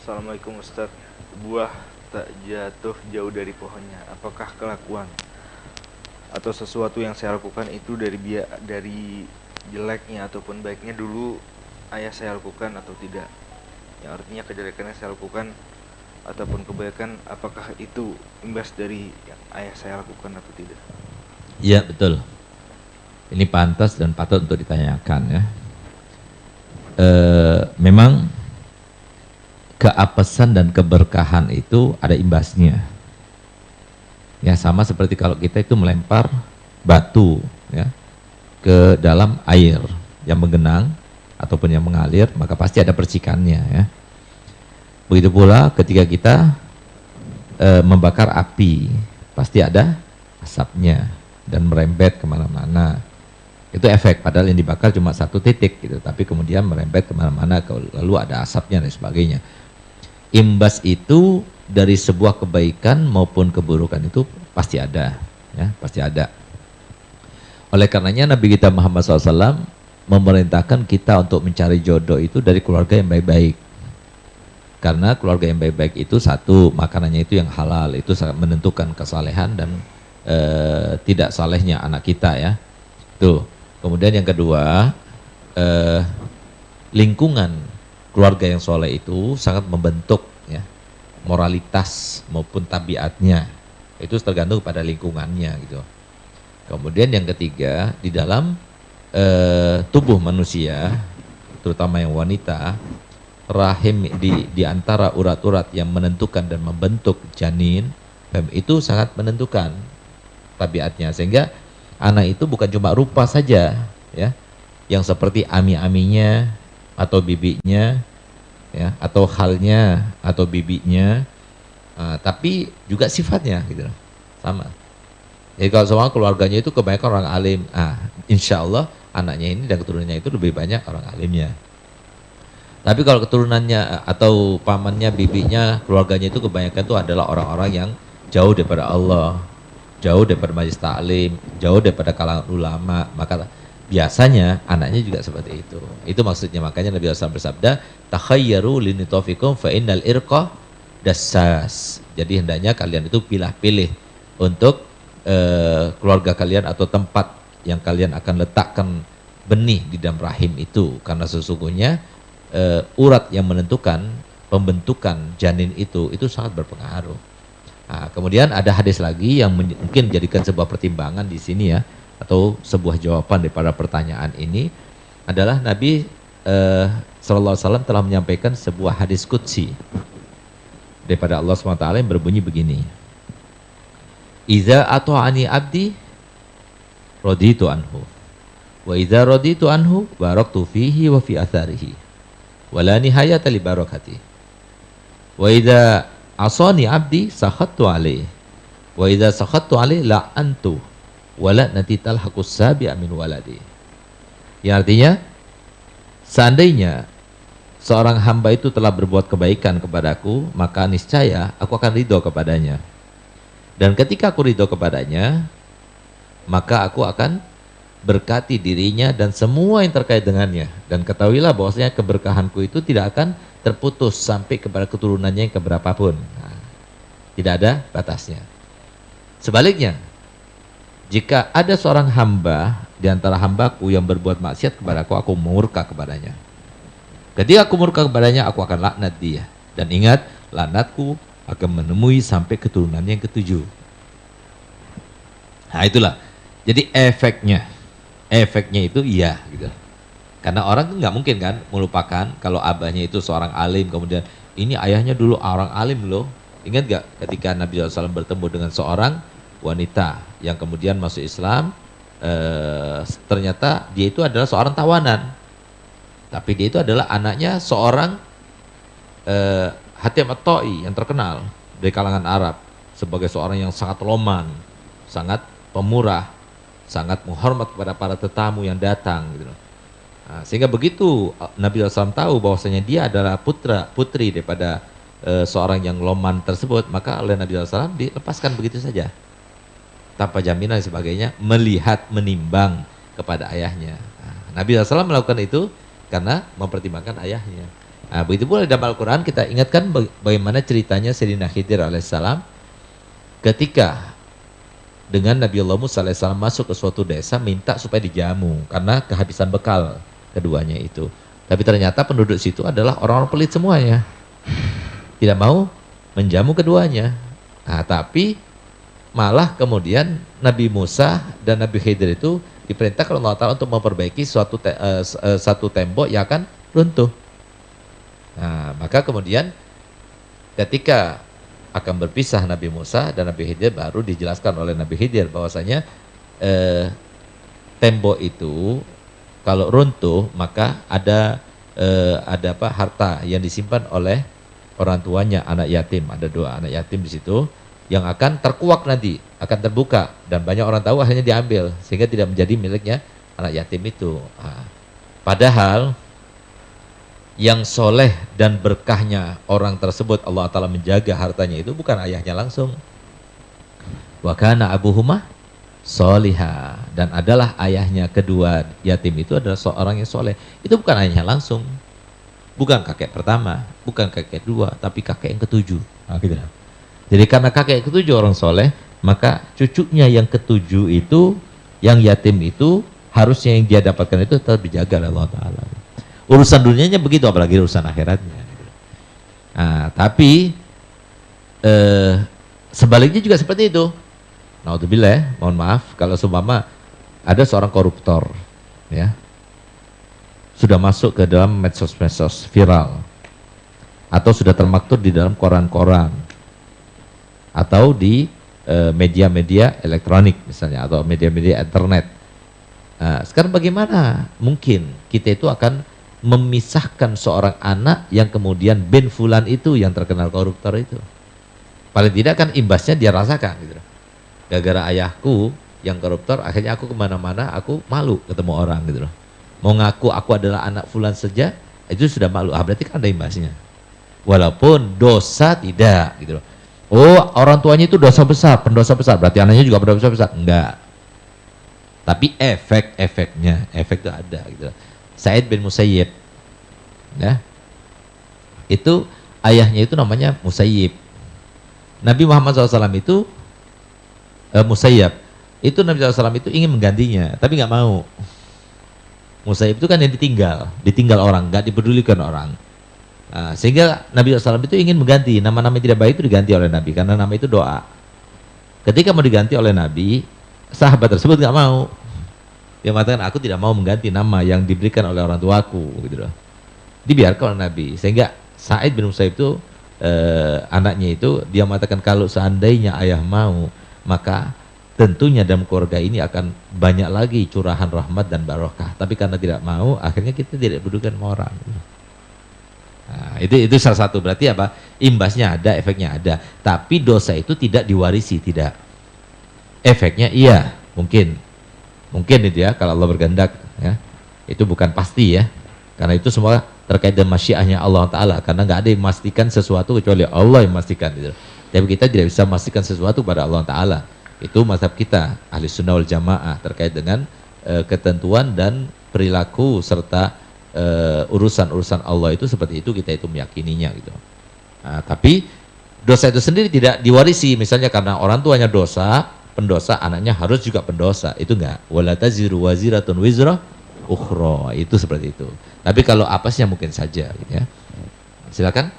Assalamualaikum Ustaz. Buah tak jatuh jauh dari pohonnya. Apakah kelakuan atau sesuatu yang saya lakukan itu dari jeleknya ataupun baiknya dulu ayah saya lakukan atau tidak? Yang artinya kejelekan yang saya lakukan ataupun kebaikan, apakah itu imbas dari yang ayah saya lakukan atau tidak? Iya, betul. Ini pantas dan patut untuk ditanyakan ya. Memang keapesan dan keberkahan itu ada imbasnya. Ya, sama seperti kalau kita itu melempar batu ya ke dalam air yang menggenang ataupun yang mengalir, maka pasti ada percikannya ya. Begitu pula ketika kita membakar api, pasti ada asapnya dan merembet kemana-mana. Itu efek, padahal yang dibakar cuma satu titik gitu, tapi kemudian merembet kemana-mana, lalu ada asapnya dan sebagainya. Imbas itu dari sebuah kebaikan maupun keburukan itu pasti ada, ya, pasti ada. Oleh karenanya Nabi kita Muhammad SAW memerintahkan kita untuk mencari jodoh itu dari keluarga yang baik-baik. Karena keluarga yang baik-baik itu satu, makanannya itu yang halal, itu sangat menentukan kesalehan dan tidak salehnya anak kita ya. Tuh. Kemudian yang kedua, lingkungan keluarga yang soleh itu sangat membentuk ya, moralitas maupun tabiatnya. Itu tergantung pada lingkungannya gitu. Kemudian yang ketiga, di dalam tubuh manusia, terutama yang wanita, rahim di antara urat-urat yang menentukan dan membentuk janin, itu sangat menentukan tabiatnya, sehingga anak itu bukan cuma rupa saja ya, yang seperti ami-aminya atau bibinya ya, atau halnya atau bibinya, tapi juga sifatnya gitu sama. Jadi kalau semua keluarganya itu kebanyakan orang alim, insya Allah anaknya ini dan keturunannya itu lebih banyak orang alimnya. Tapi kalau keturunannya atau pamannya, bibinya, keluarganya itu kebanyakan itu adalah orang-orang yang jauh daripada Allah, jauh daripada majelis taklim, jauh daripada kalangan ulama, maka biasanya anaknya juga seperti itu. Itu maksudnya, makanya Nabi SAW bersabda, takhayyaru linitofikum fa innal irqa dassas. Jadi hendaknya kalian itu pilih-pilih untuk keluarga kalian atau tempat yang kalian akan letakkan benih di dalam rahim itu, karena sesungguhnya urat yang menentukan pembentukan janin itu sangat berpengaruh. Nah, kemudian ada hadis lagi yang mungkin jadikan sebuah pertimbangan di sini ya, atau sebuah jawaban daripada pertanyaan ini adalah Nabi SAW telah menyampaikan sebuah hadis qudsi daripada Allah SWT yang berbunyi begini. Iza ato'ani abdi raditu anhu wa iza raditu anhu baraktu fihi wa fi atharihi wala nihayata li barakati wa iza asani abdi sakhattu alaih wa iza sakhattu alaih la'antu wala nanti talhaqus sabi'a min waladi. Yang artinya, seandainya seorang hamba itu telah berbuat kebaikan kepadaku, maka niscaya aku akan ridho kepadanya. Dan ketika aku ridho kepadanya, maka aku akan berkati dirinya dan semua yang terkait dengannya. Dan ketahuilah bahwasanya keberkahanku itu tidak akan terputus sampai kepada keturunannya yang keberapapun. Nah, tidak ada batasnya. Sebaliknya, jika ada seorang hamba di antara hambaku yang berbuat maksiat kepadaku, aku murka kepadanya. Ketika aku murka kepadanya, aku akan laknat dia. Dan ingat, laknatku akan menemui sampai keturunannya yang ketujuh. Nah itulah. Jadi efeknya itu iya gitu. Karena orang tuh nggak mungkin kan melupakan kalau abahnya itu seorang alim, kemudian ini ayahnya dulu orang alim loh. Ingat gak ketika Nabi SAW bertemu dengan seorang wanita yang kemudian masuk Islam, ternyata dia itu adalah seorang tawanan, tapi dia itu adalah anaknya seorang Hatim At-Ta'i yang terkenal dari kalangan Arab sebagai seorang yang sangat loman, sangat pemurah, sangat menghormat kepada para tetamu yang datang gitu. Nah, sehingga begitu Nabi SAW tahu bahwasanya dia adalah putri daripada seorang yang loman tersebut, maka oleh Nabi SAW dilepaskan begitu saja tanpa jaminan dan sebagainya, melihat menimbang kepada ayahnya. Nah, Nabi SAW melakukan itu karena mempertimbangkan ayahnya. Nah, begitu pula dalam Al-Quran kita ingatkan bagaimana ceritanya Sayyidina Khidir alaihissalam ketika dengan Nabi Allah Musa alaihissalam masuk ke suatu desa minta supaya dijamu karena kehabisan bekal keduanya itu. Tapi ternyata penduduk situ adalah orang-orang pelit semuanya, tidak mau menjamu keduanya. Nah, tapi malah kemudian Nabi Musa dan Nabi Khidir itu diperintahkan Allah Ta'ala untuk memperbaiki satu tembok yang akan runtuh. Nah, maka kemudian ketika akan berpisah Nabi Musa dan Nabi Khidir, baru dijelaskan oleh Nabi Khidir bahwasanya tembok itu kalau runtuh maka ada harta yang disimpan oleh orang tuanya, anak yatim. Ada 2 anak yatim di situ yang akan terkuak nanti, akan terbuka dan banyak orang tahu, akhirnya diambil sehingga tidak menjadi miliknya anak yatim itu. Nah, padahal yang soleh dan berkahnya orang tersebut Allah Ta'ala menjaga hartanya itu bukan ayahnya langsung. Wa kana abuhuma soliha, dan adalah ayahnya kedua yatim itu adalah seorang yang soleh. Itu bukan ayahnya langsung, bukan kakek pertama, bukan kakek kedua, tapi kakek yang ketujuh. Nah, gitu. Jadi karena kakek ketujuh orang soleh, maka cucunya yang ketujuh itu, yang yatim itu, harusnya yang dia dapatkan itu tetap dijaga oleh Allah Ta'ala. Urusan dunianya begitu, apalagi urusan akhiratnya. Nah, tapi sebaliknya juga seperti itu. Naudzubillah, mohon maaf, kalau seumpama ada seorang koruptor, ya, sudah masuk ke dalam medsos-medsos viral, atau sudah termaktub di dalam koran-koran, atau di media-media elektronik misalnya, atau media-media internet. Nah, sekarang bagaimana mungkin kita itu akan memisahkan seorang anak yang kemudian bin fulan itu yang terkenal koruptor itu? Paling tidak kan imbasnya dia rasakan gitu. Gara-gara ayahku yang koruptor, akhirnya aku kemana-mana aku malu ketemu orang gitu loh. Mau ngaku aku adalah anak fulan saja itu sudah malu. Berarti kan ada imbasnya. Walaupun dosa tidak gitu loh. Oh, orang tuanya itu dosa besar, pendosa besar, berarti anaknya juga pendosa besar? Enggak. Tapi efek-efeknya, efek itu ada gitu. Sa'id bin Musayyib, ya, itu ayahnya itu namanya Musayyib. Nabi Muhammad SAW itu Musayyab, itu Nabi SAW itu ingin menggantinya, tapi nggak mau. Musayyib itu kan yang ditinggal orang, nggak dipedulikan orang. Nah, sehingga Nabi SAW itu ingin mengganti, nama-nama yang tidak baik itu diganti oleh Nabi, karena nama itu doa. Ketika mau diganti oleh Nabi, sahabat tersebut nggak mau. Dia mengatakan, aku tidak mau mengganti nama yang diberikan oleh orang tuaku, gitu loh. Dibiarkan oleh Nabi, sehingga Sa'id bin Musayyib itu anaknya itu, dia mengatakan kalau seandainya ayah mau, maka tentunya dalam keluarga ini akan banyak lagi curahan rahmat dan barokah. Tapi karena tidak mau, akhirnya kita tidak pedulikan sama orang. Nah, itu salah satu, berarti apa? Imbasnya ada, efeknya ada. Tapi dosa itu tidak diwarisi, tidak. Efeknya iya, mungkin itu ya, kalau Allah berkehendak, ya. Itu bukan pasti ya. Karena itu semua terkait dengan masyiahnya Allah Ta'ala. Karena nggak ada yang memastikan sesuatu kecuali Allah yang memastikan gitu. Tapi kita tidak bisa memastikan sesuatu pada Allah Ta'ala. Itu mazhab kita, ahli sunnah wal jamaah, terkait dengan ketentuan dan perilaku serta urusan-urusan Allah itu seperti itu, kita itu meyakininya gitu. Nah, tapi dosa itu sendiri tidak diwarisi, misalnya karena orang tuanya dosa, pendosa, anaknya harus juga pendosa, itu enggak. Wala taziru waziratun wizra ukhra, itu seperti itu. Tapi kalau apasnya mungkin saja gitu ya. Silakan.